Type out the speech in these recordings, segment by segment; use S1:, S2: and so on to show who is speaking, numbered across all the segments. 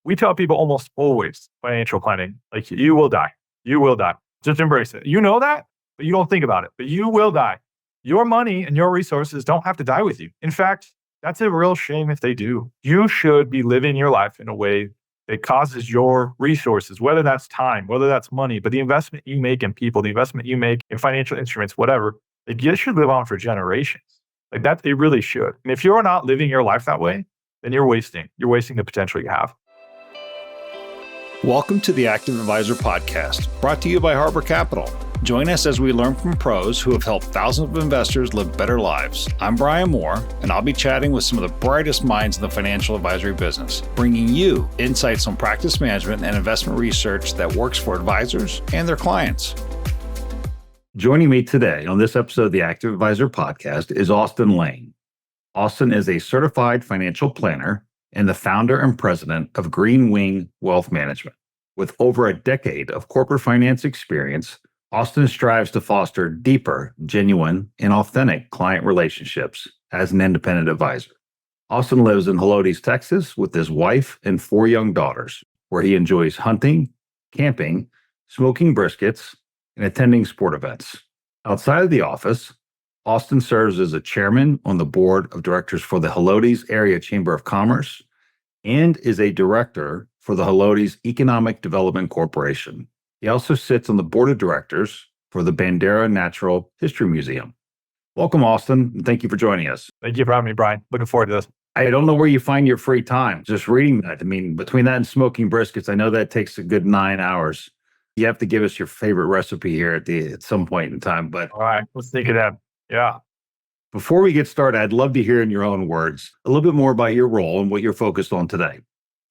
S1: We tell people almost always financial planning, like you will die. You will die. Just embrace it. You know that, but you don't think about it, but you will die. Your money and your resources don't have to die with you. In fact, that's a real shame if they do. You should be living your life in a way that causes your resources, whether that's time, whether that's money, but the investment you make in people, the investment you make in financial instruments, whatever, it should live on for generations. Like that, it really should. And if you're not living your life that way, then you're wasting the potential you have.
S2: Welcome to the Active Advisor Podcast, brought to you by Harbor Capital. Join us as we learn from pros who have helped thousands of investors live better lives. I'm Bryan Moore, and I'll be chatting with some of the brightest minds in the financial advisory business, bringing you insights on practice management and investment research that works for advisors and their clients. Joining me today on this episode of the Active Advisor Podcast is Austin Lane. Austin is a certified financial planner and the founder and president of Greenwing Wealth Management. With over a decade of corporate finance experience, Austin strives to foster deeper, genuine, and authentic client relationships as an independent advisor. Austin lives in Helotes, Texas, with his wife and 4 young daughters, where he enjoys hunting, camping, smoking briskets, and attending sport events. Outside of the office, Austin serves as a chairman on the board of directors for the Helotes Area Chamber of Commerce and is a director for the Helotes Economic Development Corporation. He also sits on the board of directors for the Bandera Natural History Museum. Welcome, Austin, and thank you for joining us.
S1: Thank you for having me, Bryan. Looking forward to this.
S2: I don't know where you find your free time. Just reading that, I mean, between that and smoking briskets, I know that takes a good 9 hours. You have to give us your favorite recipe here at some point in time. But
S1: all right, let's think of that. Yeah.
S2: Before we get started, I'd love to hear in your own words a little bit more about your role and what you're focused on today.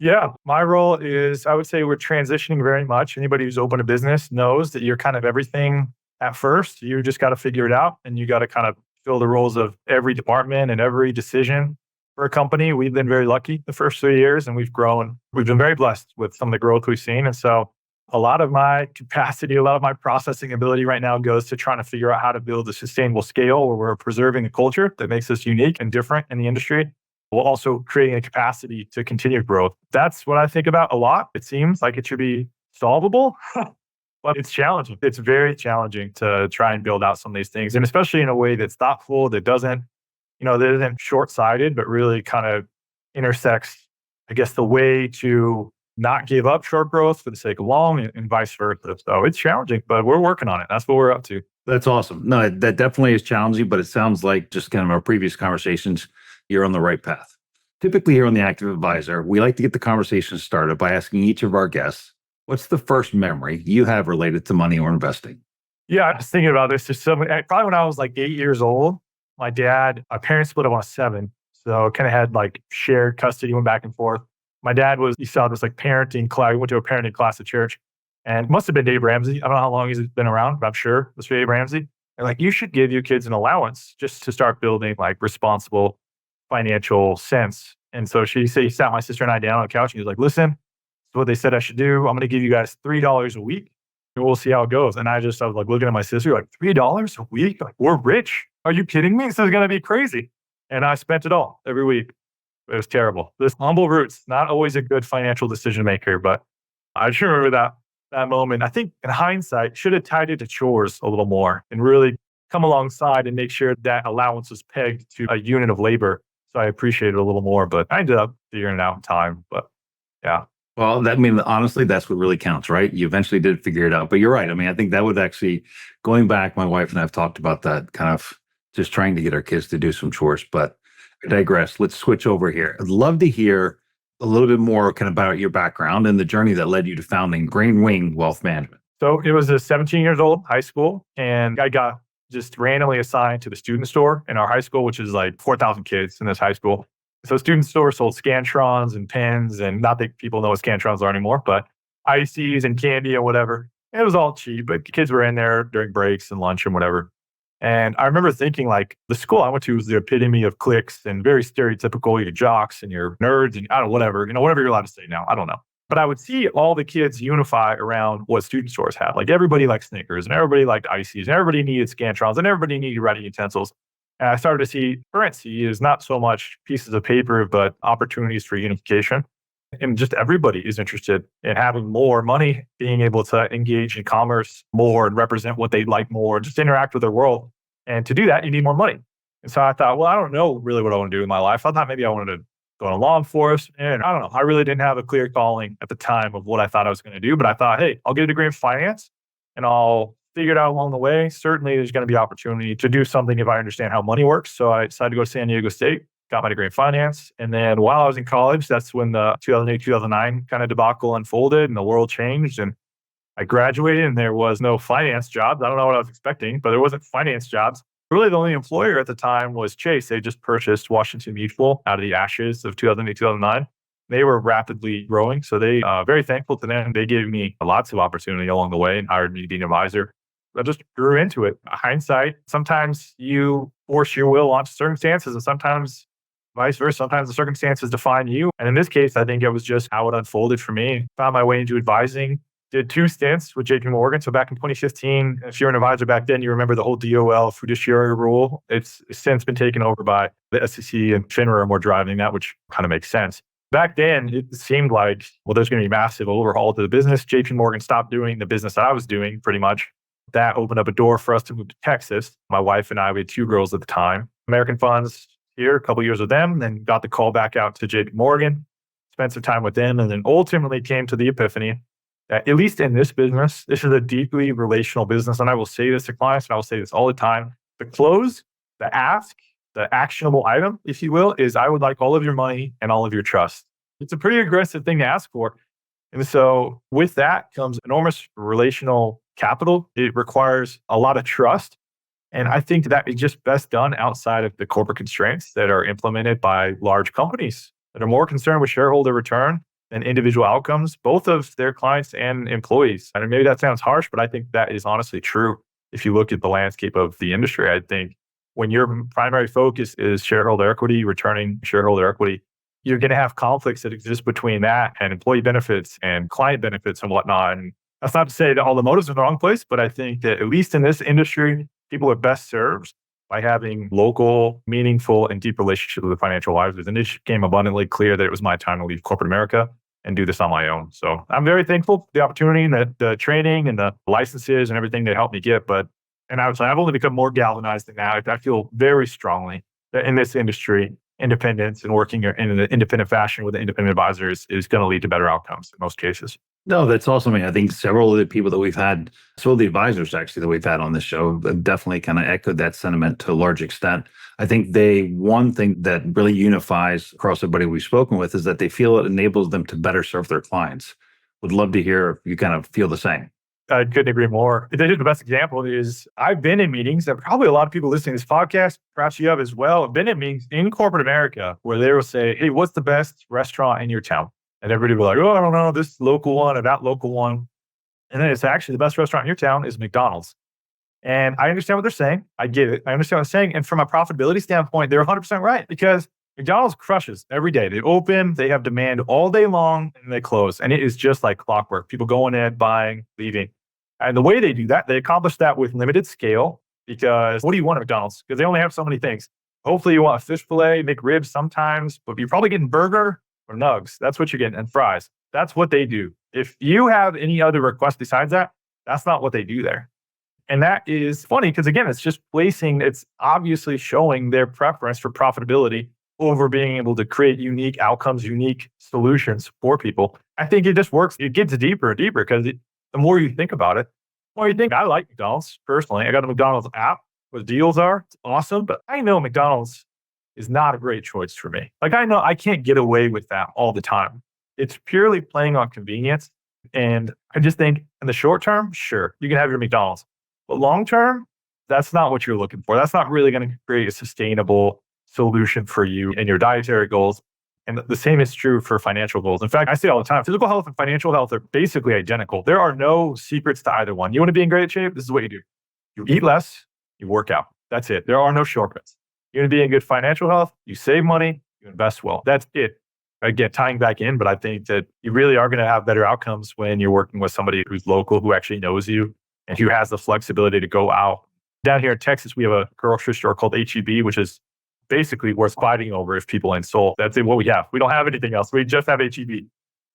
S1: Yeah, my role is, I would say we're transitioning very much. Anybody who's opened a business knows that you're kind of everything at first. You just got to figure it out and you got to kind of fill the roles of every department and every decision for a company. We've been very lucky the first 3 years and we've grown. We've been very blessed with some of the growth we've seen. And so a lot of my capacity, a lot of my processing ability right now goes to trying to figure out how to build a sustainable scale where we're preserving a culture that makes us unique and different in the industry, while also creating a capacity to continue growth. That's what I think about a lot. It seems like it should be solvable, but it's challenging. It's very challenging to try and build out some of these things, and especially in a way that's thoughtful, that isn't short-sighted, but really kind of intersects, I guess, the way to not give up short growth for the sake of long and vice versa. So it's challenging, but we're working on it. That's what we're up to.
S2: That's awesome. No, that definitely is challenging, but it sounds like just kind of our previous conversations, you're on the right path. Typically here on the Active Advisor, we like to get the conversation started by asking each of our guests, what's the first memory you have related to money or investing?
S1: Yeah, I was thinking about this. Probably when I was like 8 years old, my parents split up on 7. So kind of had like shared custody, went back and forth. My dad he saw this like parenting class. We went to a parenting class at church, and it must have been Dave Ramsey. I don't know how long he's been around, but I'm sure it was Dave Ramsey. And like, you should give your kids an allowance just to start building like responsible financial sense. And so he sat my sister and I down on the couch and he was like, listen, this is what they said I should do. I'm going to give you guys $3 a week and we'll see how it goes. And I was like looking at my sister like, $3 a week? Like, we're rich. Are you kidding me? This is going to be crazy. And I spent it all every week. It was terrible. This humble roots, not always a good financial decision maker, but I just remember that moment. I think in hindsight, should have tied it to chores a little more and really come alongside and make sure that allowance was pegged to a unit of labor. So I appreciate it a little more, but I ended up figuring it out in time. But yeah.
S2: Well, honestly, that's what really counts, right? You eventually did figure it out, but you're right. I mean, I think that would actually, going back, my wife and I have talked about that, kind of just trying to get our kids to do some chores, but I digress. Let's switch over here. I'd love to hear a little bit more kind of about your background and the journey that led you to founding Greenwing Wealth Management.
S1: So it was 17 years old, high school, and I got just randomly assigned to the student store in our high school, which is like 4,000 kids in this high school. So student store sold Scantrons and pens, and not that people know what Scantrons are anymore, but ices and candy and whatever. It was all cheap, but kids were in there during breaks and lunch and whatever. And I remember thinking like the school I went to was the epitome of cliques and very stereotypical, your jocks and your nerds and whatever you're allowed to say now. I don't know. But I would see all the kids unify around what student stores have. Like everybody liked Snickers and everybody liked ices and everybody needed Scantrons and everybody needed writing utensils. And I started to see currency is not so much pieces of paper, but opportunities for unification. And just everybody is interested in having more money, being able to engage in commerce more and represent what they like more, just interact with their world. And to do that, you need more money. And so I thought, well, I don't know really what I want to do in my life. I thought maybe I wanted to go in law enforcement. And I don't know. I really didn't have a clear calling at the time of what I thought I was going to do. But I thought, hey, I'll get a degree in finance and I'll figure it out along the way. Certainly, there's going to be opportunity to do something if I understand how money works. So I decided to go to San Diego State, got my degree in finance. And then while I was in college, that's when the 2008, 2009 kind of debacle unfolded and the world changed. And I graduated and there was no finance jobs. I don't know what I was expecting, but there wasn't finance jobs. Really, the only employer at the time was Chase. They just purchased Washington Mutual out of the ashes of 2008, 2009. They were rapidly growing. So they, very thankful to them. They gave me lots of opportunity along the way and hired me to be an advisor. I just grew into it. Hindsight, sometimes you force your will onto circumstances and sometimes vice versa. Sometimes the circumstances define you. And in this case, I think it was just how it unfolded for me. Found my way into advising, did 2 stints with JP Morgan. So back in 2015, if you're an advisor back then, you remember the whole DOL fiduciary rule. It's since been taken over by the SEC and FINRA are more driving that, which kind of makes sense. Back then, it seemed like, well, there's going to be a massive overhaul to the business. JP Morgan stopped doing the business that I was doing pretty much. That opened up a door for us to move to Texas. My wife and I, we had 2 girls at the time. American funds here, a couple of years with them, then got the call back out to JP Morgan, spent some time with them, and then ultimately came to the epiphany that at least in this business, this is a deeply relational business. And I will say this to clients, and I will say this all the time. The close, the ask, the actionable item, if you will, is I would like all of your money and all of your trust. It's a pretty aggressive thing to ask for. And so with that comes enormous relational capital. It requires a lot of trust. And I think that is just best done outside of the corporate constraints that are implemented by large companies that are more concerned with shareholder return than individual outcomes, both of their clients and employees. And maybe that sounds harsh, but I think that is honestly true. If you look at the landscape of the industry, I think when your primary focus is shareholder equity, returning shareholder equity, you're going to have conflicts that exist between that and employee benefits and client benefits and whatnot. And that's not to say that all the motives are in the wrong place, but I think that at least in this industry, people are best served by having local, meaningful, and deep relationships with the financial advisors. And it became abundantly clear that it was my time to leave corporate America and do this on my own. So I'm very thankful for the opportunity and the training and the licenses and everything they helped me get. And I would say I've only become more galvanized in that. I feel very strongly that in this industry, independence and working in an independent fashion with an independent advisors is going to lead to better outcomes in most cases.
S3: No, that's awesome. I think several of the people that we've had, several of the advisors actually that we've had on this show have definitely kind of echoed that sentiment to a large extent. I think one thing that really unifies across everybody we've spoken with is that they feel it enables them to better serve their clients. Would love to hear if you kind of feel the same.
S1: I couldn't agree more. The best example is I've been in meetings, and probably a lot of people listening to this podcast, perhaps you have as well, have been in meetings in corporate America where they will say, hey, what's the best restaurant in your town? And everybody will be like, oh, I don't know, this local one or that local one. And then it's actually the best restaurant in your town is McDonald's. And I understand what they're saying. I get it. I understand what they're saying. And from a profitability standpoint, they're 100% right because McDonald's crushes every day. They open, they have demand all day long, and they close. And it is just like clockwork. People going in, buying, leaving. And the way they do that, they accomplish that with limited scale because what do you want at McDonald's? Because they only have so many things. Hopefully you want a fish fillet, McRibs sometimes, but you're probably getting burger or nugs. That's what you're getting, and fries. That's what they do. If you have any other requests besides that, that's not what they do there. And that is funny because, again, it's obviously showing their preference for profitability over being able to create unique outcomes, unique solutions for people. I think it just works. It gets deeper and deeper because the more you think about it, the more you think, I like McDonald's personally. I got a McDonald's app where deals are. It's awesome. But I know McDonald's is not a great choice for me. Like I know I can't get away with that all the time. It's purely playing on convenience. And I just think in the short term, sure, you can have your McDonald's. But long term, that's not what you're looking for. That's not really going to create a sustainable solution for you and your dietary goals. And the same is true for financial goals. In fact, I say all the time, physical health and financial health are basically identical. There are no secrets to either one. You want to be in great shape? This is what you do. You eat less, you work out. That's it. There are no shortcuts. You want to be in good financial health, you save money, you invest well. That's it. Again, tying back in, but I think that you really are going to have better outcomes when you're working with somebody who's local, who actually knows you, and who has the flexibility to go out. Down here in Texas, we have a grocery store called HEB, which is basically worth fighting over if people insult. That's what we have. We don't have anything else. We just have HEB.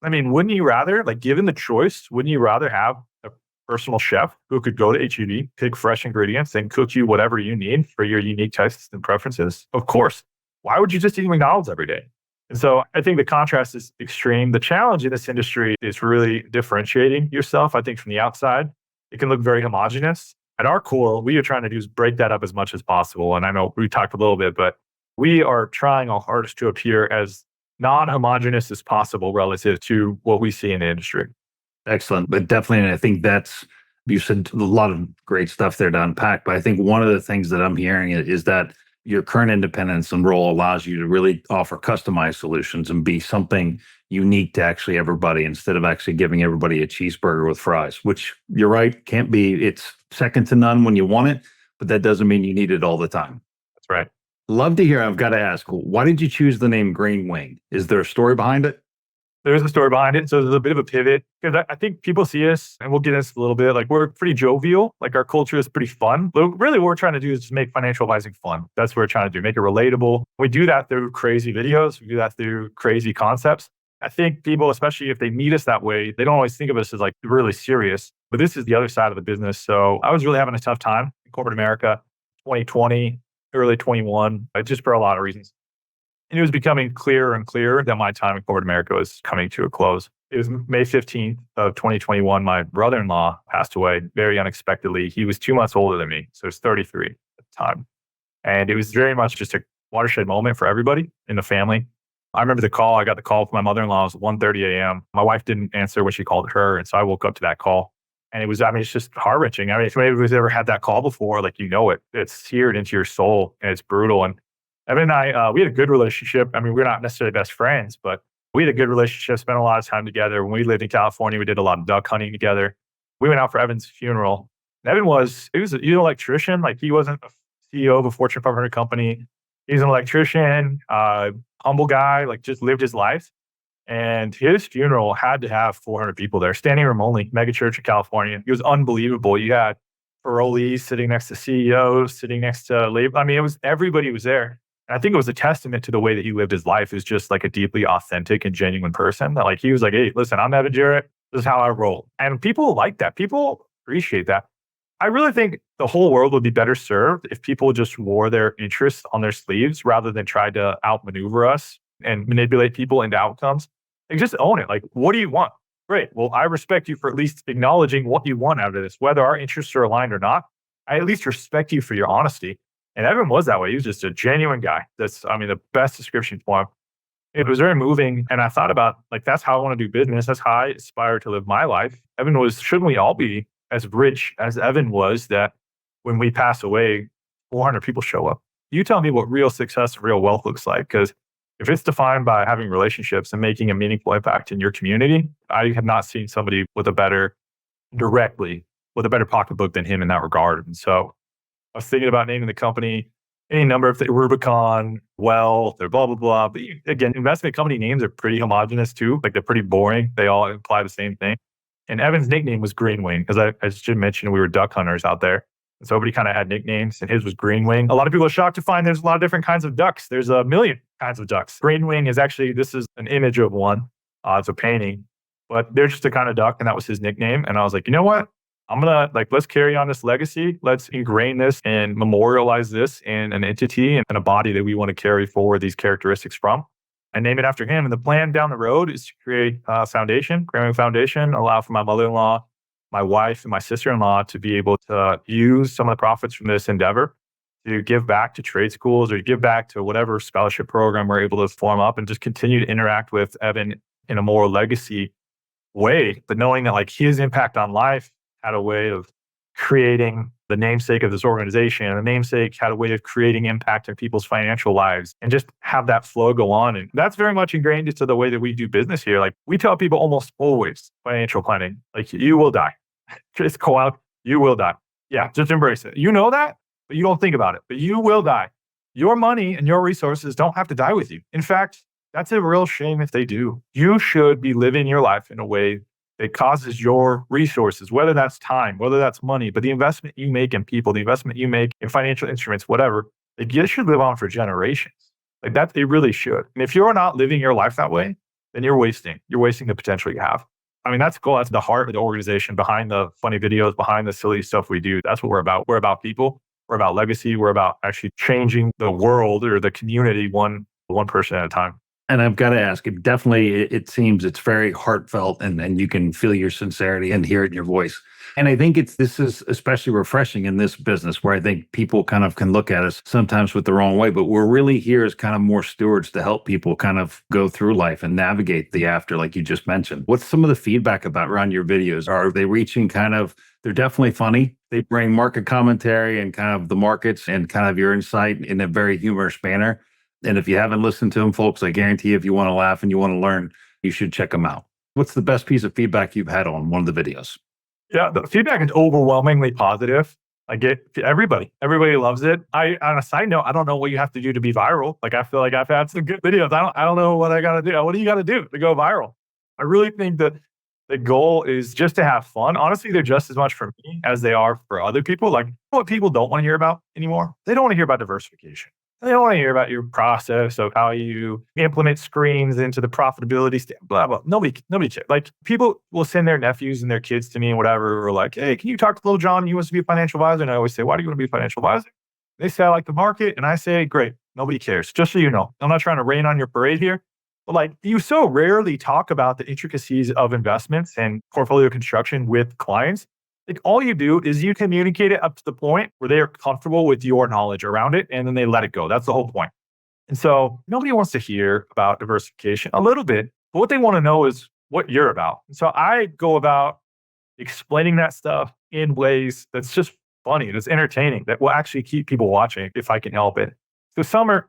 S1: I mean, wouldn't you rather, like, given the choice, wouldn't you rather have a personal chef who could go to HEB, pick fresh ingredients, and cook you whatever you need for your unique tastes and preferences? Of course. Why would you just eat McDonald's every day? And so I think the contrast is extreme. The challenge in this industry is really differentiating yourself. I think from the outside, it can look very homogenous. At our core, what we are trying to do is break that up as much as possible. And I know we talked a little bit, but we are trying our hardest to appear as non-homogenous as possible relative to what we see in the industry.
S3: Excellent. But definitely, and I think you said a lot of great stuff there to unpack. But I think one of the things that I'm hearing is that your current independence and role allows you to really offer customized solutions and be something unique to actually everybody instead of actually giving everybody a cheeseburger with fries, which you're right, can't be, it's second to none when you want it, but that doesn't mean you need it all the time.
S1: That's right.
S3: Love to hear. I've got to ask, why did you choose the name Greenwing? Is there a story behind it?
S1: There's a story behind it. So there's a bit of a pivot because I think people see us, and we'll get into this a little bit. Like, we're pretty jovial. Like, our culture is pretty fun. But really, what we're trying to do is just make financial advising fun. That's what we're trying to do, make it relatable. We do that through crazy videos. We do that through crazy concepts. I think people, especially if they meet us that way, they don't always think of us as like really serious. But this is the other side of the business. So I was really having a tough time in corporate America, 2020, early 21, just for a lot of reasons. And it was becoming clearer and clearer that my time in corporate America was coming to a close. It was May 15th of 2021. My brother-in-law passed away very unexpectedly. He was 2 months older than me. So he was 33 at the time. And it was very much just a watershed moment for everybody in the family. I remember the call. I got the call from my mother-in-law. It was 1:30 a.m. My wife didn't answer when she called her. And so I woke up to that call. And it was, I mean, it's just heart-wrenching. I mean, if anybody's ever had that call before, like, it's seared into your soul and it's brutal. And Evan and I, we had a good relationship. I mean, we're not necessarily best friends, but we had a good relationship, spent a lot of time together. When we lived in California, we did a lot of duck hunting together. We went out for Evan's funeral. And Evan was an electrician. Like, he wasn't a CEO of a Fortune 500 company. He was an electrician, humble guy, like, just lived his life. And his funeral had to have 400 people there, standing room only, mega church in California. It was unbelievable. You had parolees sitting next to CEOs, sitting next to labor. I mean, everybody was there. And I think it was a testament to the way that he lived his life. Is just like a deeply authentic and genuine person. That, like, he was like, hey, listen, I'm Evan Jarrett. This is how I roll. And people like that. People appreciate that. I really think the whole world would be better served if people just wore their interests on their sleeves rather than try to outmaneuver us and manipulate people into outcomes. Like, just own it. Like, what do you want? Great. Well, I respect you for at least acknowledging what you want out of this, whether our interests are aligned or not. I at least respect you for your honesty. And Evan was that way. He was just a genuine guy. That's, I mean, the best description for him. It was very moving. And I thought about, like, that's how I want to do business. That's how I aspire to live my life. Shouldn't we all be as rich as Evan was, that when we pass away, 400 people show up? You tell me what real success and real wealth looks like. Because if it's defined by having relationships and making a meaningful impact in your community, I have not seen somebody with a better pocketbook than him in that regard. And so I was thinking about naming the company any number of Rubicon, Wealth, or blah, blah, blah. But again, investment company names are pretty homogenous too. Like, they're pretty boring. They all imply the same thing. And Evan's nickname was Greenwing, because as Jim mentioned, we were duck hunters out there. And so everybody kind of had nicknames, and his was Greenwing. A lot of people are shocked to find there's a lot of different kinds of ducks. There's a million kinds of ducks. Greenwing is actually, this is an image of one. It's a painting, but they're just a kind of duck, and that was his nickname. And I was like, you know what? Let's carry on this legacy. Let's ingrain this and memorialize this in an entity and a body that we want to carry forward these characteristics from, and name it after him. And the plan down the road is to create a foundation, Greenwing Foundation, allow for my mother-in-law, my wife, and my sister-in-law to be able to use some of the profits from this endeavor to give back to trade schools or give back to whatever scholarship program we're able to form up, and just continue to interact with Evan in a more legacy way. But knowing that, like, his impact on life had a way of creating the namesake of this organization, and the namesake had a way of creating impact in people's financial lives, and just have that flow go on. And that's very much ingrained into the way that we do business here. Like, we tell people almost always financial planning, like, you will die. Just go out, you will die. Yeah, just embrace it. You know that, but you don't think about it, but you will die. Your money and your resources don't have to die with you. In fact, that's a real shame if they do. You should be living your life in a way that causes your resources, whether that's time, whether that's money, but the investment you make in people, the investment you make in financial instruments, whatever, like, you should live on for generations. Like, that, it really should. And if you're not living your life that way, then you're wasting. You're wasting the potential you have. I mean, that's cool. That's the heart of the organization behind the funny videos, behind the silly stuff we do. That's what we're about. We're about people. We're about legacy. We're about actually changing the world or the community one person at a time.
S3: And I've got to ask, it seems it's very heartfelt and you can feel your sincerity and hear it in your voice. And I think this is especially refreshing in this business where I think people kind of can look at us sometimes with the wrong way, but we're really here as kind of more stewards to help people kind of go through life and navigate the after, like you just mentioned. What's some of the feedback about around your videos? Are they reaching they're definitely funny. They bring market commentary and kind of the markets and kind of your insight in a very humorous manner. And if you haven't listened to them, folks, I guarantee if you want to laugh and you want to learn, you should check them out. What's the best piece of feedback you've had on one of the videos?
S1: Yeah, the feedback is overwhelmingly positive. I get everybody loves it. On a side note, I don't know what you have to do to be viral. Like, I feel like I've had some good videos. I don't know what I got to do. What do you got to do to go viral? I really think that the goal is just to have fun. Honestly, they're just as much for me as they are for other people. Like, what people don't want to hear about anymore, they don't want to hear about diversification. They don't want to hear about your process of how you implement screens into the profitability, blah, blah. Nobody cares. Like, people will send their nephews and their kids to me and whatever, or like, hey, can you talk to little John? He wants to be a financial advisor. And I always say, why do you want to be a financial advisor? They say, I like the market. And I say, great. Nobody cares. Just so you know, I'm not trying to rain on your parade here. But like, you so rarely talk about the intricacies of investments and portfolio construction with clients. Like, all you do is you communicate it up to the point where they are comfortable with your knowledge around it, and then they let it go. That's the whole point. And so nobody wants to hear about diversification, a little bit, but what they want to know is what you're about. And so I go about explaining that stuff in ways that's just funny, that's entertaining, that will actually keep people watching if I can help it. So some are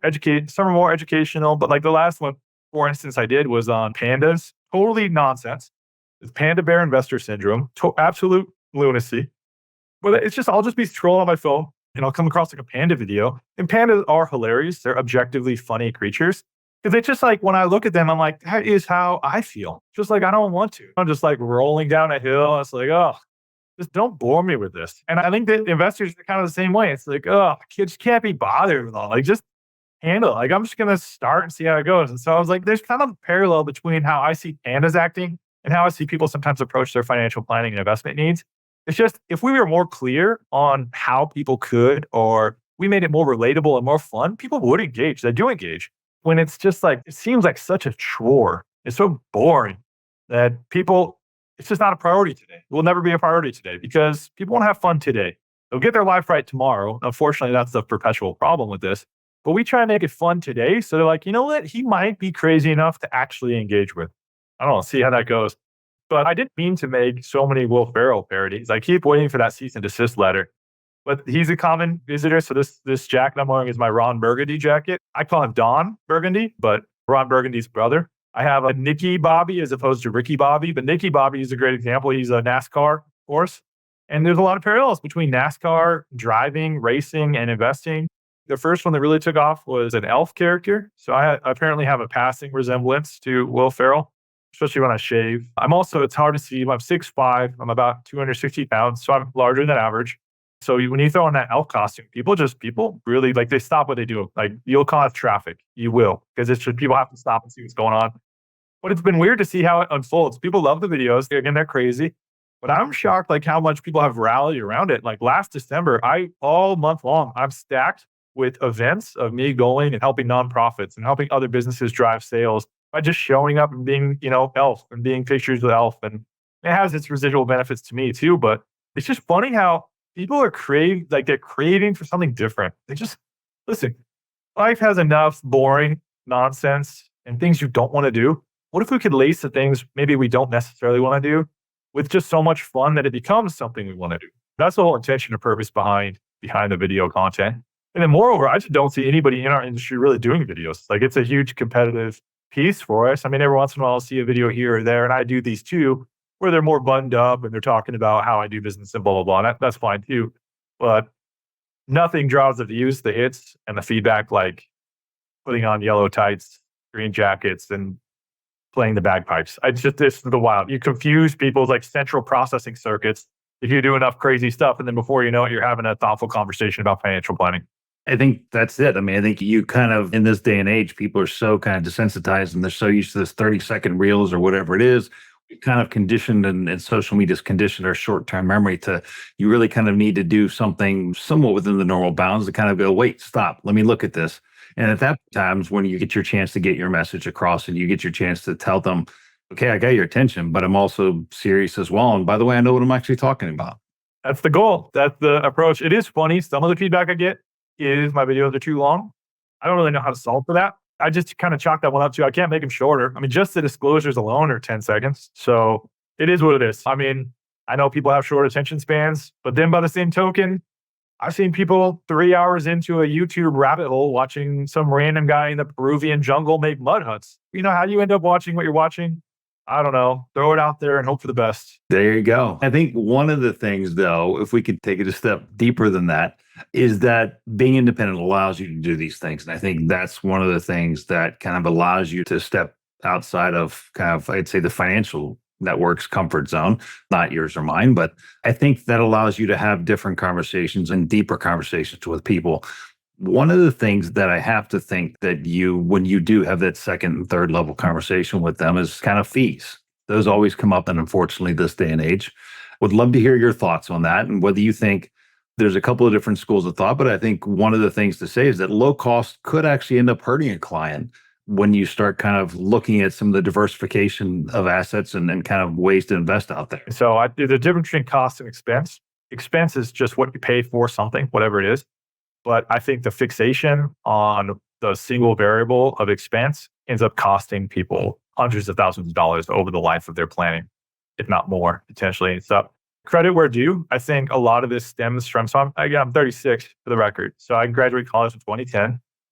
S1: more educational, but like the last one, for instance, I did was on pandas. Totally nonsense. It's panda bear investor syndrome, absolute lunacy. But it's just, I'll just be scrolling on my phone and I'll come across like a panda video. And pandas are hilarious. They're objectively funny creatures. Because it's just like, when I look at them, I'm like, that is how I feel. Just like, I don't want to. I'm just like rolling down a hill. It's like, oh, just don't bore me with this. And I think that investors are kind of the same way. It's like, oh, kids can't be bothered with all. Like, just handle it. Like, I'm just going to start and see how it goes. And so I was like, there's kind of a parallel between how I see pandas acting and how I see people sometimes approach their financial planning and investment needs. It's just, if we were more clear on how people could, or we made it more relatable and more fun, people would engage. They do engage. When it's just like, it seems like such a chore. It's so boring that it's just not a priority today. It will never be a priority today because people want to have fun today. They'll get their life right tomorrow. Unfortunately, that's the perpetual problem with this. But we try and make it fun today. So they're like, you know what? He might be crazy enough to actually engage with. I don't know, see how that goes. But I didn't mean to make so many Will Ferrell parodies. I keep waiting for that cease and desist letter. But he's a common visitor. So this jacket I'm wearing is my Ron Burgundy jacket. I call him Don Burgundy, but Ron Burgundy's brother. I have a Nicky Bobby as opposed to Ricky Bobby. But Nicky Bobby is a great example. He's a NASCAR horse. And there's a lot of parallels between NASCAR, driving, racing, and investing. The first one that really took off was an elf character. So I apparently have a passing resemblance to Will Ferrell, especially when I shave. It's hard to see, I'm 6'5", I'm about 260 pounds, so I'm larger than average. So when you throw on that elf costume, people really, like, they stop what they do. Like, you'll cause traffic. You will, because it's just, people have to stop and see what's going on. But it's been weird to see how it unfolds. People love the videos. Again, they're crazy. But I'm shocked, like, how much people have rallied around it. Like, last December, all month long, I'm stacked with events of me going and helping nonprofits and helping other businesses drive sales by just showing up and being, elf and being pictures of elf. And it has its residual benefits to me too. But it's just funny how people are they're craving for something different. They just, listen, life has enough boring nonsense and things you don't want to do. What if we could lace the things maybe we don't necessarily want to do with just so much fun that it becomes something we want to do? That's the whole intention or purpose behind the video content. And then moreover, I just don't see anybody in our industry really doing videos. Like, it's a huge competitive piece for us. I mean, every once in a while I'll see a video here or there, and I do these too, where they're more buttoned up and they're talking about how I do business and blah, blah, blah. And that's fine too. But nothing draws the views, the hits, and the feedback like putting on yellow tights, green jackets, and playing the bagpipes. This is the wild. You confuse people's like central processing circuits if you do enough crazy stuff. And then before you know it, you're having a thoughtful conversation about financial planning.
S3: I think that's it. I mean, I think you kind of, in this day and age, people are so kind of desensitized and they're so used to this 30-second reels or whatever it is. We kind of conditioned and social media's conditioned our short-term memory to, you really kind of need to do something somewhat within the normal bounds to kind of go, wait, stop, let me look at this. And at that times when you get your chance to get your message across and you get your chance to tell them, okay, I got your attention, but I'm also serious as well. And by the way, I know what I'm actually talking about.
S1: That's the goal. That's the approach. It is funny. Some of the feedback I get is my videos are too long. I don't really know how to solve for that. I just kind of chalk that one up to, I can't make them shorter. I mean, just the disclosures alone are 10 seconds. So it is what it is. I mean, I know people have short attention spans, but then by the same token, I've seen people 3 hours into a YouTube rabbit hole watching some random guy in the Peruvian jungle make mud huts. You know how you end up watching what you're watching? I don't know. Throw it out there and hope for the best.
S3: There you go. I think one of the things, though, if we could take it a step deeper than that, is that being independent allows you to do these things. And I think that's one of the things that kind of allows you to step outside of kind of, I'd say, the financial network's comfort zone, not yours or mine. But I think that allows you to have different conversations and deeper conversations with people. One of the things that I have to think that when you do have that second and third level conversation with them is kind of fees. Those always come up, and unfortunately, this day and age. Would love to hear your thoughts on that and whether you think there's a couple of different schools of thought, but I think one of the things to say is that low cost could actually end up hurting a client when you start kind of looking at some of the diversification of assets and kind of ways to invest out there.
S1: So the difference between cost and expense. Expense is just what you pay for something, whatever it is. But I think the fixation on the single variable of expense ends up costing people hundreds of thousands of dollars over the life of their planning, if not more, potentially. So credit where due. I think a lot of this stems from, I'm 36 for the record. So I graduated college in 2010.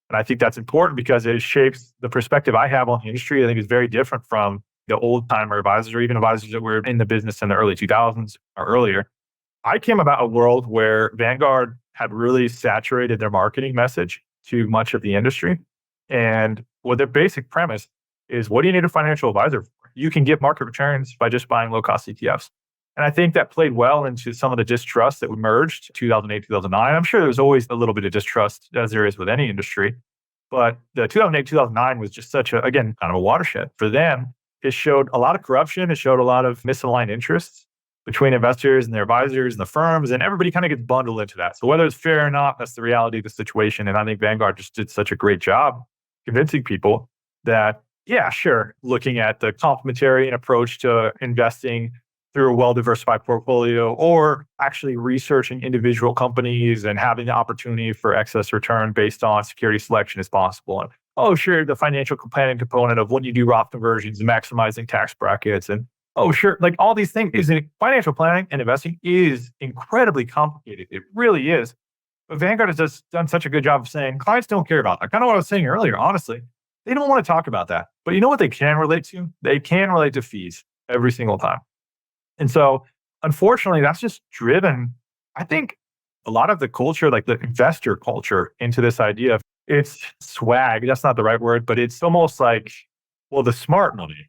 S1: And I think that's important because it shapes the perspective I have on the industry. I think it's very different from the old timer advisors or even advisors that were in the business in the early 2000s or earlier. I came about a world where Vanguard had really saturated their marketing message to much of the industry. And what their basic premise is, what do you need a financial advisor for? You can get market returns by just buying low-cost ETFs. And I think that played well into some of the distrust that emerged 2008, 2009. I'm sure there was always a little bit of distrust, as there is with any industry. But the 2008, 2009 was just such kind of a watershed. For them, it showed a lot of corruption. It showed a lot of misaligned interests between investors and their advisors and the firms, and everybody kind of gets bundled into that. So whether it's fair or not, that's the reality of the situation. And I think Vanguard just did such a great job convincing people that, yeah, sure, looking at the complementary approach to investing through a well-diversified portfolio, or actually researching individual companies and having the opportunity for excess return based on security selection is possible. And, oh, sure, the financial planning component of when you do Roth conversions and maximizing tax brackets, and oh, sure, like all these things. Financial planning and investing is incredibly complicated. It really is. But Vanguard has just done such a good job of saying clients don't care about that. Kind of what I was saying earlier, honestly. They don't want to talk about that. But you know what they can relate to? They can relate to fees every single time. And so, unfortunately, that's just driven, I think, a lot of the culture, like the investor culture, into this idea of it's swag. That's not the right word, but it's almost like, well, the smart money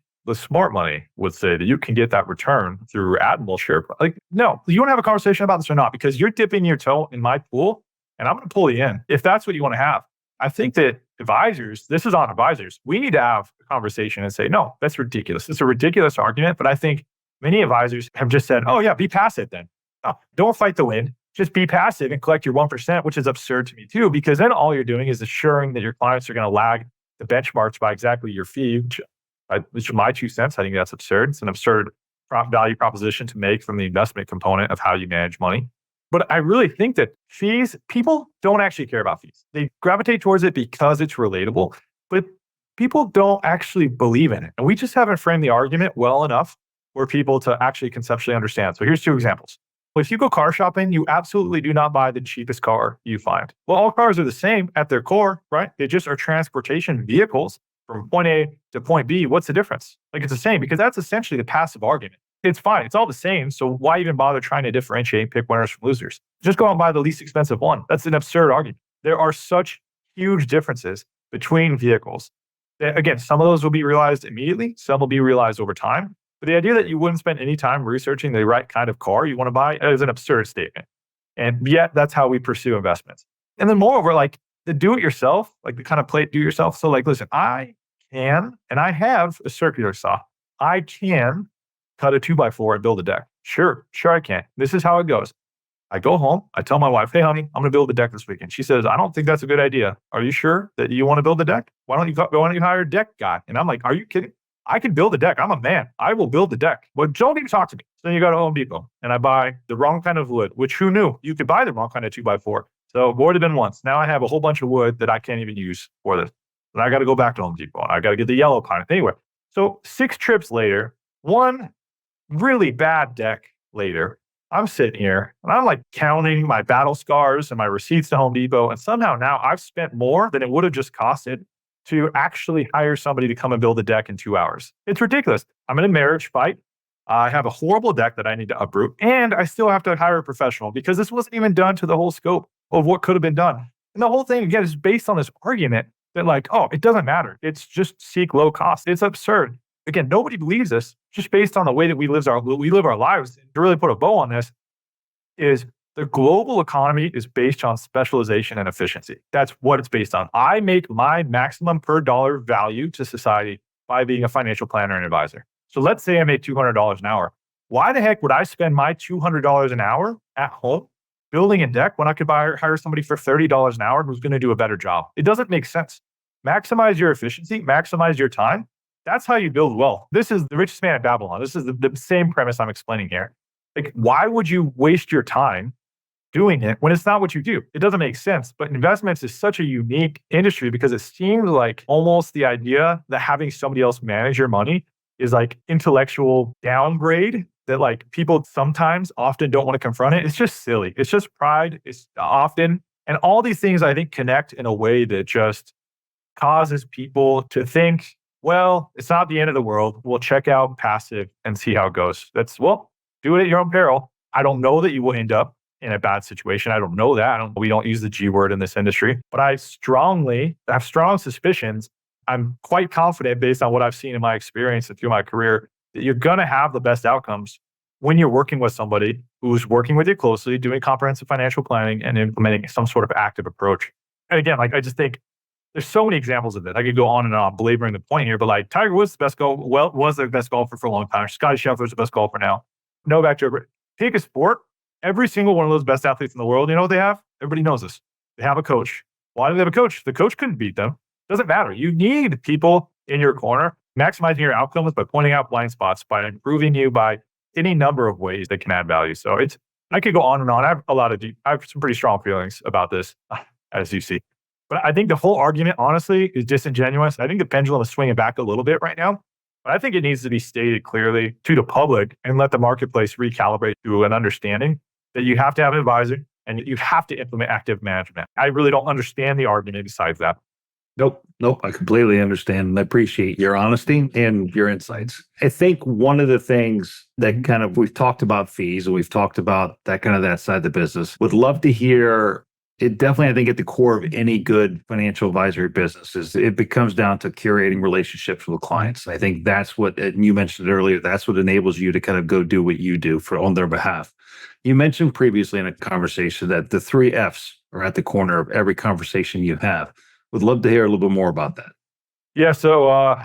S1: would say that you can get that return through Admiral share. Like, no, you want to have a conversation about this or not, because you're dipping your toe in my pool and I'm going to pull you in if that's what you want to have. I think that advisors, this is on advisors. We need to have a conversation and say, no, that's ridiculous. It's a ridiculous argument. But I think many advisors have just said, oh yeah, be passive then. No, don't fight the wind. Just be passive and collect your 1%, which is absurd to me too, because then all you're doing is assuring that your clients are going to lag the benchmarks by exactly your fee, which is my 2 cents. I think that's absurd. It's an absurd value proposition to make from the investment component of how you manage money. But I really think that fees, people don't actually care about fees. They gravitate towards it because it's relatable, but people don't actually believe in it. And we just haven't framed the argument well enough for people to actually conceptually understand. So here's 2 examples. If you go car shopping, you absolutely do not buy the cheapest car you find. Well, all cars are the same at their core, right? They just are transportation vehicles from point A to point B. What's the difference? Like, it's the same, because that's essentially the passive argument. It's fine. It's all the same. So why even bother trying to differentiate and pick winners from losers? Just go out and buy the least expensive one. That's an absurd argument. There are such huge differences between vehicles. Again, some of those will be realized immediately. Some will be realized over time. But the idea that you wouldn't spend any time researching the right kind of car you want to buy is an absurd statement. And yet, that's how we pursue investments. And then moreover, like the do it yourself, like the kind of play it do yourself. So like, listen, I can, and I have a circular saw. I can cut a 2x4 and build a deck. Sure I can. This is how it goes. I go home, I tell my wife, hey, honey, I'm going to build a deck this weekend. She says, I don't think that's a good idea. Are you sure that you want to build a deck? Why don't you hire a deck guy? And I'm like, are you kidding? I can build a deck. I'm a man. I will build the deck. But don't even talk to me. So then you go to Home Depot and I buy the wrong kind of wood, which who knew you could buy the wrong kind of 2x4. So more than once. Now I have a whole bunch of wood that I can't even use for this. And I got to go back to Home Depot and I got to get the yellow pine. Anyway, so 6 trips later, one really bad deck later, I'm sitting here and I'm like counting my battle scars and my receipts to Home Depot. And somehow now I've spent more than it would have just costed to actually hire somebody to come and build a deck in 2 hours. It's ridiculous. I'm in a marriage fight. I have a horrible deck that I need to uproot. And I still have to hire a professional because this wasn't even done to the whole scope of what could have been done. And the whole thing, again, is based on this argument that like, oh, it doesn't matter. It's just seek low cost. It's absurd. Again, nobody believes this just based on the way that we live our lives. To really put a bow on this is the global economy is based on specialization and efficiency. That's what it's based on. I make my maximum per dollar value to society by being a financial planner and advisor. So let's say I make $200 an hour. Why the heck would I spend my $200 an hour at home building a deck when I could hire somebody for $30 an hour who's going to do a better job? It doesn't make sense. Maximize your efficiency, maximize your time. That's how you build wealth. This is the richest man in Babylon. This is the same premise I'm explaining here. Like, why would you waste your time doing it when it's not what you do? It doesn't make sense. But investments is such a unique industry because it seems like almost the idea that having somebody else manage your money is like intellectual downgrade that like people sometimes often don't want to confront it. It's just silly. It's just pride. It's often, and all these things I think connect in a way that just causes people to think, well, it's not the end of the world. We'll check out passive and see how it goes. Well, do it at your own peril. I don't know that you will end up in a bad situation. I don't know that. We don't use the G word in this industry, but I have strong suspicions. I'm quite confident based on what I've seen in my experience and through my career that you're going to have the best outcomes when you're working with somebody who's working with you closely, doing comprehensive financial planning and implementing some sort of active approach. And again, like I just think there's so many examples of it. I could go on and on belaboring the point here, but like Tiger Woods was the best golfer for a long time. Scotty Scheffler's the best golfer now. Novak Djokovic. Pick a sport. Every single one of those best athletes in the world, you know what they have? Everybody knows this. They have a coach. Why do they have a coach? The coach couldn't beat them. Doesn't matter. You need people in your corner, maximizing your outcomes by pointing out blind spots, by improving you by any number of ways that can add value. So I could go on and on. I have some pretty strong feelings about this, as you see. But I think the whole argument, honestly, is disingenuous. I think the pendulum is swinging back a little bit right now. But I think it needs to be stated clearly to the public and let the marketplace recalibrate to an understanding that you have to have an advisor and you have to implement active management. I really don't understand the argument besides that.
S3: Nope. I completely understand and I appreciate your honesty and your insights. I think one of the things that kind of we've talked about fees and we've talked about that side of the business. Would love to hear it. Definitely, I think at the core of any good financial advisory business is it becomes down to curating relationships with clients. I think that's what, and you mentioned it earlier, that's what enables you to kind of go do what you do on their behalf. You mentioned previously in a conversation that the 3 F's are at the corner of every conversation you have. Would love to hear a little bit more about that.
S1: Yeah. So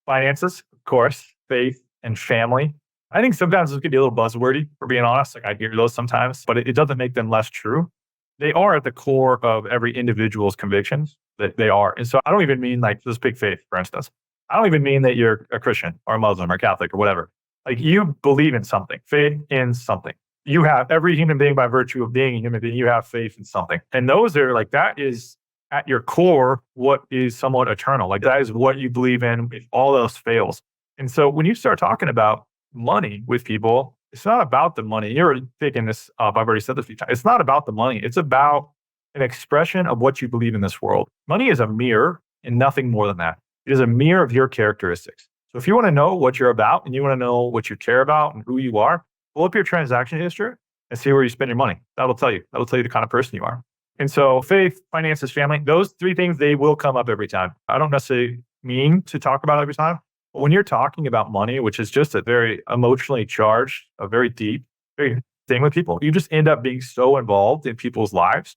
S1: finances, of course, faith and family. I think sometimes this could be a little buzzwordy, for being honest. Like I hear those sometimes, but it doesn't make them less true. They are at the core of every individual's convictions that they are. And so I don't even mean like this big faith, for instance. I don't even mean that you're a Christian or a Muslim or Catholic or whatever. Like you believe in something, faith in something. You have every human being by virtue of being a human being, you have faith in something. And those are like, that is at your core, what is somewhat eternal. Like that is what you believe in if all else fails. And so when you start talking about money with people, it's not about the money. You're already picking this up. I've already said this a few times. It's not about the money. It's about an expression of what you believe in this world. Money is a mirror and nothing more than that. It is a mirror of your characteristics. So if you want to know what you're about and you want to know what you care about and who you are, pull up your transaction history and see where you spend your money. That'll tell you the kind of person you are. And so faith, finances, family, those 3 things, they will come up every time. I don't necessarily mean to talk about it every time. But when you're talking about money, which is just a very emotionally charged, a very deep thing with people, you just end up being so involved in people's lives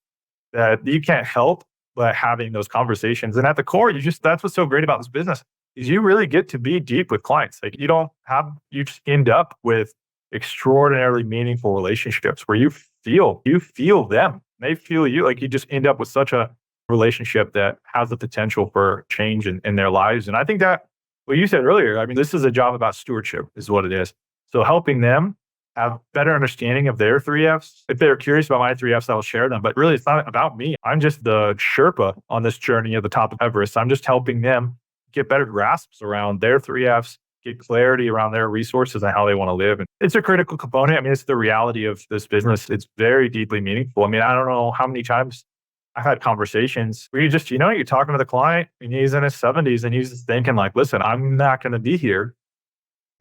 S1: that you can't help but having those conversations. And at the core, that's what's so great about this business is you really get to be deep with clients. Like you just end up with extraordinarily meaningful relationships where you feel them. They feel you. Like you just end up with such a relationship that has the potential for change in their lives. And I think that what you said earlier, I mean, this is a job about stewardship is what it is. So helping them have better understanding of their 3Fs. If they're curious about my 3Fs, I will share them. But really, it's not about me. I'm just the Sherpa on this journey at the top of Everest. I'm just helping them get better grasps around their 3Fs, get clarity around their resources and how they want to live. And it's a critical component. I mean, it's the reality of this business. It's very deeply meaningful. I mean, I don't know how many times I've had conversations where you're talking to the client and he's in his 70s and he's just thinking like, listen, I'm not going to be here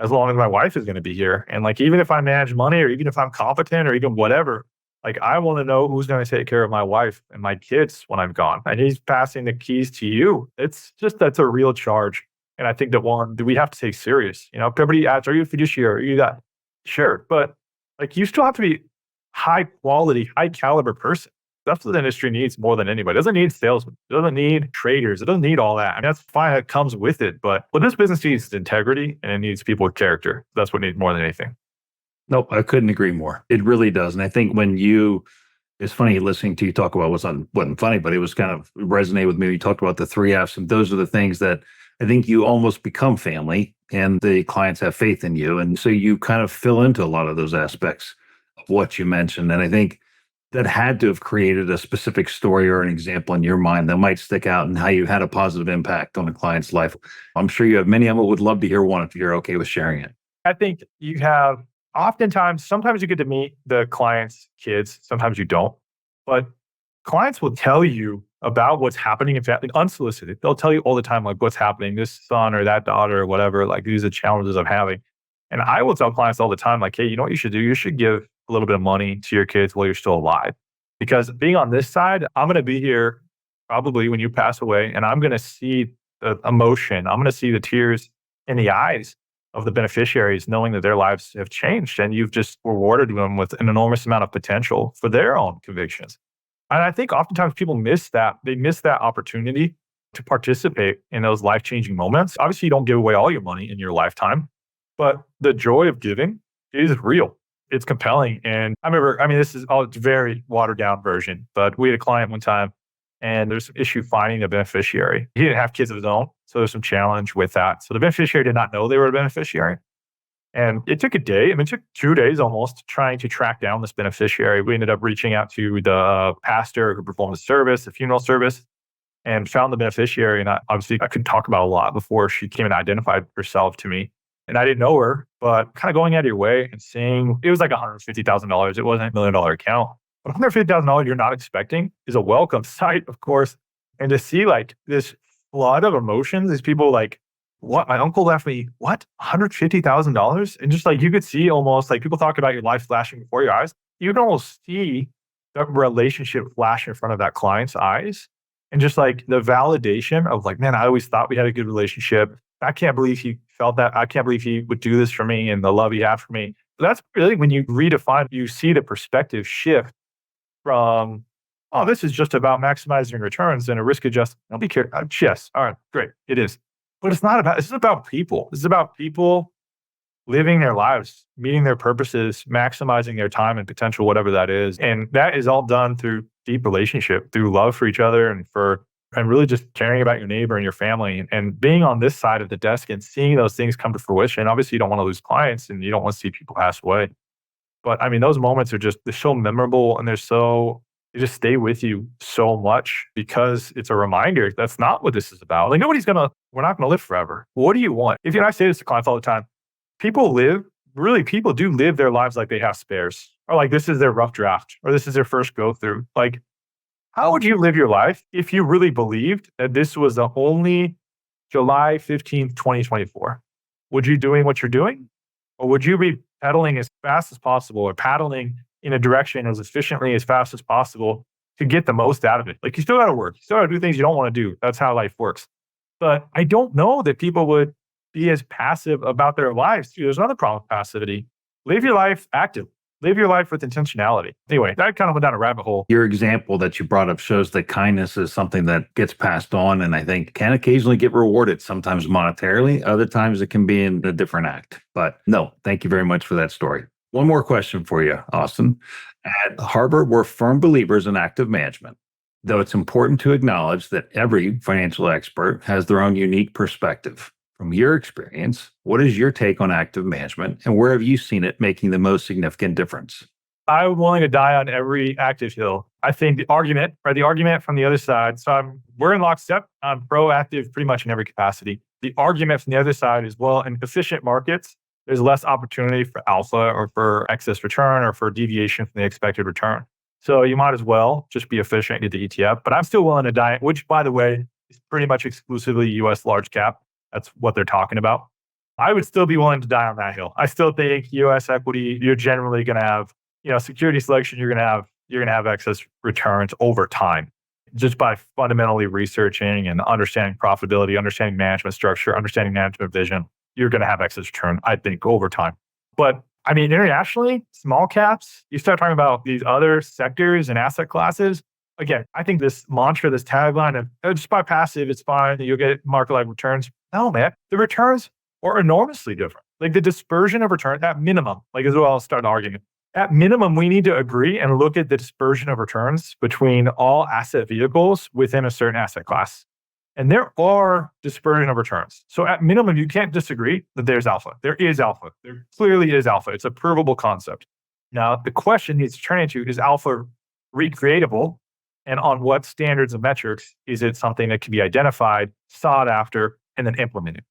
S1: as long as my wife is going to be here. And like, even if I manage money or even if I'm competent or even whatever, like I want to know who's going to take care of my wife and my kids when I'm gone. And he's passing the keys to you. That's a real charge. And I think that one that we have to take serious. Everybody asks, are you a fiduciary? Are you that? Sure. But like you still have to be high quality, high caliber person. That's what the industry needs more than anybody. It doesn't need salesmen. It doesn't need traders. It doesn't need all that. I mean, that's fine. It comes with it. But what this business needs is integrity and it needs people with character. That's what it needs more than anything.
S3: Nope, I couldn't agree more. It really does. And I think it's funny listening to you talk about wasn't funny, but it was kind of resonate with me. You talked about the 3Fs, and those are the things that I think you almost become family and the clients have faith in you. And so you kind of fill into a lot of those aspects of what you mentioned. And I think that had to have created a specific story or an example in your mind that might stick out and how you had a positive impact on a client's life. I'm sure you have many of them. Would love to hear one if you're okay with sharing it.
S1: I think you have sometimes you get to meet the client's kids, sometimes you don't. But clients will tell you about what's happening in family unsolicited. They'll tell you all the time, like what's happening, this son or that daughter or whatever, like these are the challenges I'm having. And I will tell clients all the time, like, hey, you know what you should do? You should give a little bit of money to your kids while you're still alive. Because being on this side, I'm going to be here probably when you pass away, and I'm going to see the emotion. I'm going to see the tears in the eyes of the beneficiaries, knowing that their lives have changed and you've just rewarded them with an enormous amount of potential for their own convictions. And I think oftentimes people miss that. They miss that opportunity to participate in those life-changing moments. Obviously, you don't give away all your money in your lifetime, but the joy of giving is real. It's compelling. And this is all, it's a very watered down version, but we had a client one time and there's an issue finding the beneficiary. He didn't have kids of his own, so there's some challenge with that. So the beneficiary did not know they were a beneficiary. And it took a day. It took 2 days almost trying to track down this beneficiary. We ended up reaching out to the pastor who performed the service, the funeral service, and found the beneficiary. And I couldn't talk about a lot before she came and identified herself to me. And I didn't know her, but kind of going out of your way and seeing, it was like $150,000. It wasn't $1 million account. But $150,000 you're not expecting is a welcome sight, of course. And to see like this flood of emotions, these people like, what? My uncle left me, what? $150,000? And just like you could see almost like people talk about your life flashing before your eyes. You can almost see the relationship flash in front of that client's eyes. And just like the validation of like, man, I always thought we had a good relationship. I can't believe he felt that. I can't believe he would do this for me and the love he had for me. But that's really when you redefine, you see the perspective shift from, oh, this is just about maximizing returns and a risk adjustment. I'll be careful. Yes. All right, great. It is. But it's not about, this is about people. This is about people living their lives, meeting their purposes, maximizing their time and potential, whatever that is. And that is all done through deep relationship, through love for each other and really just caring about your neighbor and your family and being on this side of the desk and seeing those things come to fruition. Obviously, you don't want to lose clients and you don't want to see people pass away. But those moments are they're so memorable and they just stay with you so much because it's a reminder that's not what this is about. Like we're not going to live forever. What do you want? I say this to clients all the time, people do live their lives like they have spares or like this is their rough draft or this is their first go through. Like, how would you live your life if you really believed that this was the only July 15th, 2024? Would you doing what you're doing? Or would you be pedaling as fast as possible or paddling in a direction as efficiently as fast as possible to get the most out of it? Like you still got to work. You still got to do things you don't want to do. That's how life works. But I don't know that people would be as passive about their lives. There's another problem with passivity. Live your life active. live your life with intentionality. Anyway, that kind of went down a rabbit hole.
S3: Your example that you brought up shows that kindness is something that gets passed on and I think can occasionally get rewarded, sometimes monetarily, other times it can be in a different act. But no, thank you very much for that story. One more question for you, Austin. At Harbor, we're firm believers in active management, though it's important to acknowledge that every financial expert has their own unique perspective. From your experience, what is your take on active management and where have you seen it making the most significant difference?
S1: I'm willing to die on every active hill. I think the argument from the other side, we're in lockstep. I'm proactive pretty much in every capacity. The argument from the other side is, well, in efficient markets, there's less opportunity for alpha or for excess return or for deviation from the expected return. So you might as well just be efficient, get the ETF. But I'm still willing to die, which, by the way, is pretty much exclusively US large cap. That's what they're talking about. I would still be willing to die on that hill. I still think US equity, you're generally going to have, security selection, you're going to have excess returns over time just by fundamentally researching and understanding profitability, understanding management structure, understanding management vision. You're going to have excess return, I think, over time. But I mean, internationally, small caps, you start talking about these other sectors and asset classes. Again, I think this mantra, this tagline of just buy passive, it's fine, you'll get market-like returns. No, man, the returns are enormously different. Like the dispersion of return at minimum, like as well, I'll start arguing. At minimum, we need to agree and look at the dispersion of returns between all asset vehicles within a certain asset class. And there are dispersion of returns. So at minimum, you can't disagree that there's alpha. There is alpha. There clearly is alpha. It's a provable concept. Now, the question needs to turn into, is alpha recreatable? And on what standards and metrics is it something that can be identified, sought after, and then implemented?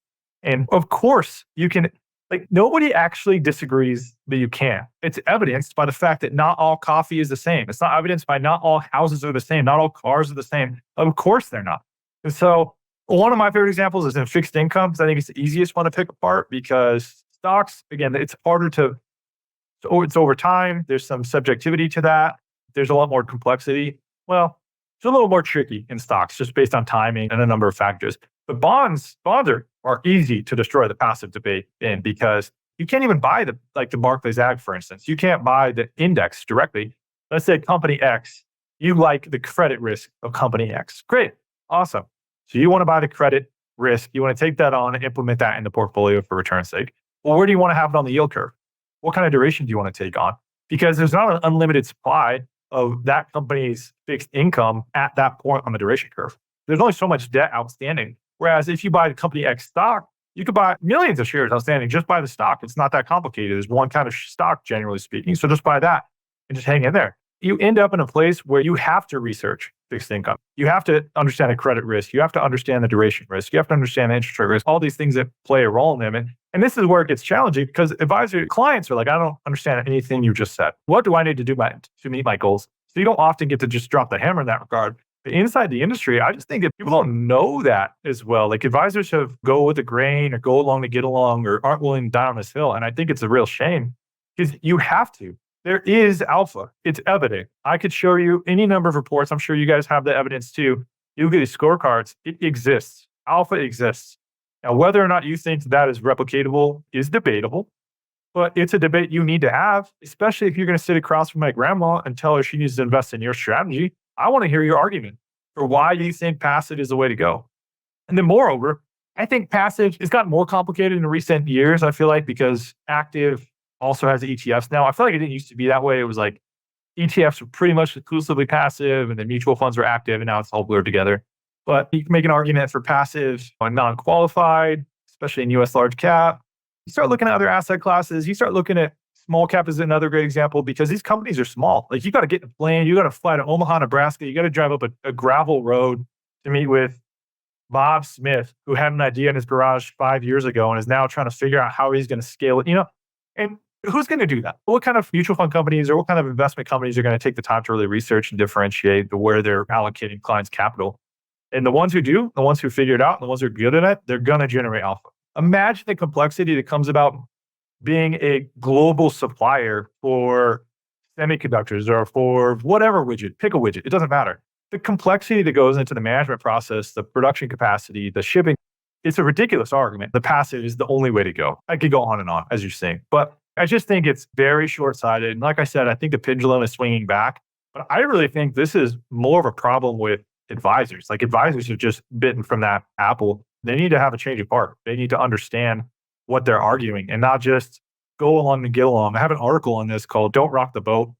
S1: And of course, you can, nobody actually disagrees that you can. It's evidenced by the fact that not all coffee is the same. It's not evidenced by not all houses are the same. Not all cars are the same. Of course, they're not. And so one of my favorite examples is in fixed income. I think it's the easiest one to pick apart because stocks, again, it's harder to, it's over time. There's some subjectivity to that. There's a lot more complexity. Well, it's a little more tricky in stocks just based on timing and a number of factors. But bonds are easy to destroy the passive debate in because you can't even buy the Barclays Ag, for instance. You can't buy the index directly. Let's say company X, you like the credit risk of company X. Great, awesome. So you want to buy the credit risk. You want to take that on and implement that in the portfolio for return's sake. Well, where do you want to have it on the yield curve? What kind of duration do you want to take on? Because there's not an unlimited supply of that company's fixed income at that point on the duration curve. There's only so much debt outstanding. Whereas if you buy the company X stock, you could buy millions of shares outstanding just by the stock. It's not that complicated. There's one kind of stock, generally speaking. So just buy that and just hang in there. You end up in a place where you have to research fixed income. You have to understand the credit risk. You have to understand the duration risk. You have to understand the interest rate risk, all these things that play a role in them. And this is where it gets challenging because clients are like, I don't understand anything you just said. What do I need to do to meet my goals? So you don't often get to just drop the hammer in that regard. But inside the industry, I just think that people don't know that as well. Like advisors have go with the grain or go along to get along or aren't willing to die on this hill. And I think it's a real shame because you have to. There is alpha. It's evident. I could show you any number of reports. I'm sure you guys have the evidence too. You look at these scorecards. It exists. Alpha exists. Now, whether or not you think that is replicatable is debatable, but it's a debate you need to have, especially if you're going to sit across from my grandma and tell her she needs to invest in your strategy. I want to hear your argument for why you think passive is the way to go. And then moreover, I think passive has gotten more complicated in recent years, I feel like, because active also has ETFs now. I feel like it didn't used to be that way. It was like ETFs were pretty much exclusively passive and then mutual funds were active and now it's all blurred together. But you can make an argument for passive on non-qualified, especially in US large cap. You start looking at other asset classes. You start looking at small cap is another great example because these companies are small. Like you got to get in a plane, you got to fly to Omaha, Nebraska, you got to drive up a gravel road to meet with Bob Smith, who had an idea in his garage 5 years ago and is now trying to figure out how he's going to scale it, and who's going to do that? What kind of mutual fund companies or what kind of investment companies are going to take the time to really research and differentiate where they're allocating clients' capital? And the ones who do, the ones who figure it out, the ones who are good at it, they're going to generate alpha. Imagine the complexity that comes about being a global supplier for semiconductors or for whatever widget, pick a widget, it doesn't matter. The complexity that goes into the management process, the production capacity, the shipping, it's a ridiculous argument. The passive is the only way to go. I could go on and on, as you're saying. But I just think it's very short-sighted. And like I said, I think the pendulum is swinging back. But I really think this is more of a problem with advisors. Like advisors have just bitten from that apple. They need to have a change of heart. They need to understand what they're arguing and not just go along and get along. I have an article on this called Don't Rock the Boat.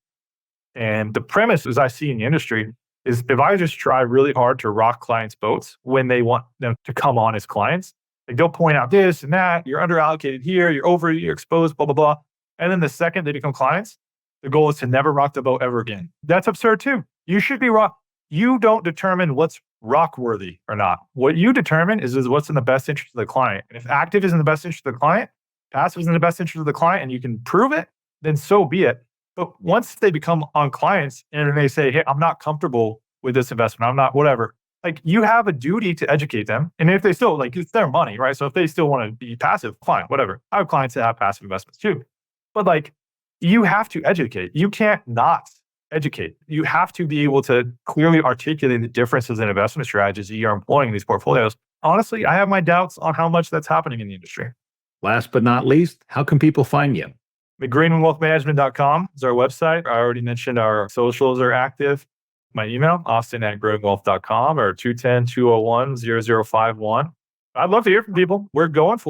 S1: And the premise, as I see in the industry, is advisors try really hard to rock clients' boats when they want them to come on as clients. Like they'll point out this and that, you're underallocated here, you're exposed, blah, blah, blah. And then the second they become clients, the goal is to never rock the boat ever again. That's absurd too. You should be rock. You don't determine what's rock worthy or not. What you determine is what's in the best interest of the client. And if active is in the best interest of the client, passive is in the best interest of the client, and you can prove it, then so be it. But once they become on clients and they say, hey, I'm not comfortable with this investment, I'm not whatever, like you have a duty to educate them. And if they still, like, it's their money, right? So if they still want to be passive, fine, whatever. I have clients that have passive investments too. But like, you have to educate. You can't not educate. You have to be able to clearly articulate the differences in investment strategies that you're employing in these portfolios. Honestly, I have my doubts on how much that's happening in the industry.
S3: Last but not least, how can people find you?
S1: greenwingwealthmanagement.com is our website. I already mentioned our socials are active. My email, austin@greenwingwealth.com or 210-201-0051. I'd love to hear from people. We're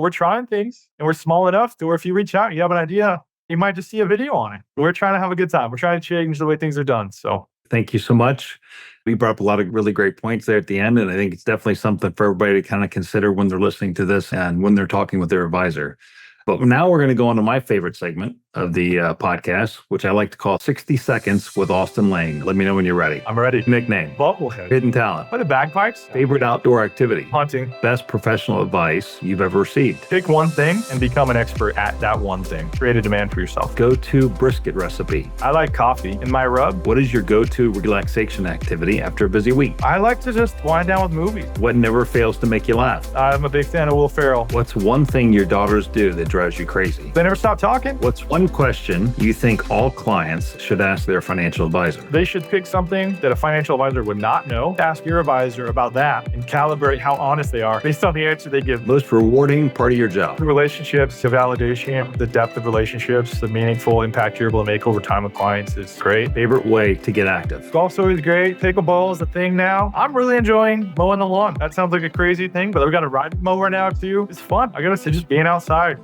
S1: trying things, and we're small enough to where if you reach out, you have an idea, you might just see a video on it. We're trying to have a good time. We're trying to change the way things are done. So
S3: thank you so much. We brought up a lot of really great points there at the end, and I think it's definitely something for everybody to kind of consider when they're listening to this and when they're talking with their advisor. But now we're going to go on to my favorite segment of the podcast, which I like to call 60 Seconds with Austin Lang. Let me know when you're ready.
S1: I'm ready.
S3: Nickname.
S1: Bubblehead.
S3: Hidden talent.
S1: What, the bagpipes?
S3: Favorite outdoor activity.
S1: Hunting.
S3: Best professional advice you've ever received.
S1: Pick one thing and become an expert at that one thing. Create a demand for yourself.
S3: Go-to brisket recipe.
S1: I like coffee in my rub.
S3: What is your go-to relaxation activity after a busy week?
S1: I like to just wind down with movies.
S3: What never fails to make you laugh?
S1: I'm a big fan of Will Ferrell.
S3: What's one thing your daughters do that drives you crazy?
S1: They never stop talking.
S3: What's one question you think all clients should ask their financial advisor?
S1: They should pick something that a financial advisor would not know. Ask your advisor about that and calibrate how honest they are based on the answer they give.
S3: Most rewarding part of your job?
S1: The relationships, the validation, the depth of relationships, the meaningful impact you're able to make over time with clients is great.
S3: Favorite way to get active?
S1: Golf's always great. Pickleball is a thing now. I'm really enjoying mowing the lawn. That sounds like a crazy thing, but I've got a riding mower now too. It's fun. I gotta say, just being outside.